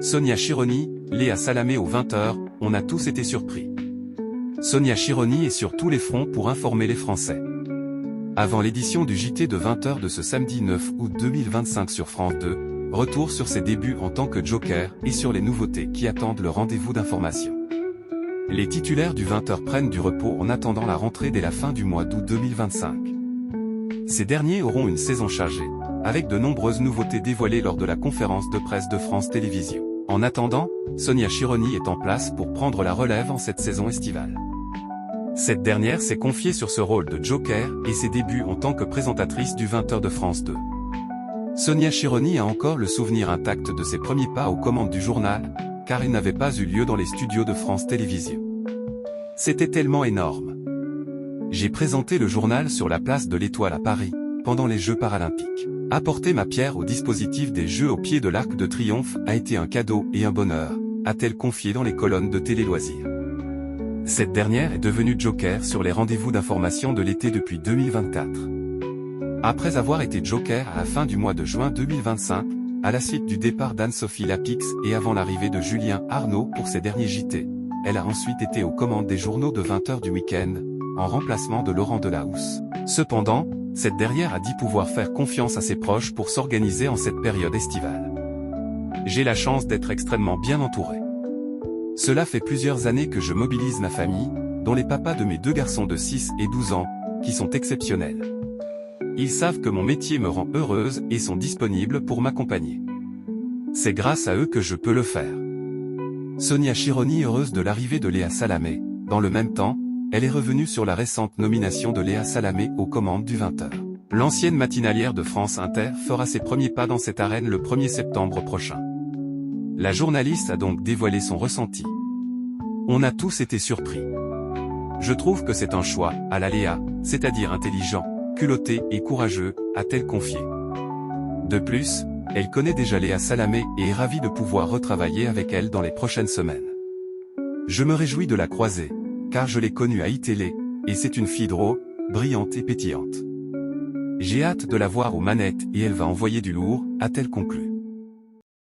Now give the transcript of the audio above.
Sonia Chironi, Léa Salamé aux 20h, on a tous été surpris. Sonia Chironi est sur tous les fronts pour informer les Français. Avant l'édition du JT de 20h de ce samedi 9 août 2025 sur France 2, retour sur ses débuts en tant que Joker et sur les nouveautés qui attendent le rendez-vous d'information. Les titulaires du 20h prennent du repos en attendant la rentrée dès la fin du mois d'août 2025. Ces derniers auront une saison chargée, avec de nombreuses nouveautés dévoilées lors de la conférence de presse de France Télévisions. En attendant, Sonia Chironi est en place pour prendre la relève en cette saison estivale. Cette dernière s'est confiée sur ce rôle de Joker et ses débuts en tant que présentatrice du 20h de France 2. Sonia Chironi a encore le souvenir intact de ses premiers pas aux commandes du journal, car il n'avait pas eu lieu dans les studios de France Télévisions. C'était tellement énorme. J'ai présenté le journal sur la place de l'Étoile à Paris, pendant les Jeux paralympiques. Apporter ma pierre au dispositif des Jeux au pied de l'Arc de Triomphe a été un cadeau et un bonheur, a-t-elle confié dans les colonnes de Télé Loisirs. Cette dernière est devenue Joker sur les rendez-vous d'information de l'été depuis 2024. Après avoir été Joker à la fin du mois de juin 2025, à la suite du départ d'Anne-Sophie Lapix et avant l'arrivée de Julien Arnaud pour ses derniers JT, elle a ensuite été aux commandes des journaux de 20h du week-end, en remplacement de Laurent Delahousse. Cependant, cette dernière a dit pouvoir faire confiance à ses proches pour s'organiser en cette période estivale. J'ai la chance d'être extrêmement bien entouré. Cela fait plusieurs années que je mobilise ma famille, dont les papas de mes deux garçons de 6 et 12 ans, qui sont exceptionnels. Ils savent que mon métier me rend heureuse et sont disponibles pour m'accompagner. C'est grâce à eux que je peux le faire. Sonia Chironi heureuse de l'arrivée de Léa Salamé. Dans le même temps, elle est revenue sur la récente nomination de Léa Salamé aux commandes du 20h. L'ancienne matinalière de France Inter fera ses premiers pas dans cette arène le 1er septembre prochain. La journaliste a donc dévoilé son ressenti. On a tous été surpris. Je trouve que c'est un choix, à la Léa, c'est-à-dire intelligent, culotté et courageux, a-t-elle confié. De plus, elle connaît déjà Léa Salamé et est ravie de pouvoir retravailler avec elle dans les prochaines semaines. Je me réjouis de la croiser, car je l'ai connue à iTélé, et c'est une fille drôle, brillante et pétillante. J'ai hâte de la voir aux manettes et elle va envoyer du lourd, a-t-elle conclu.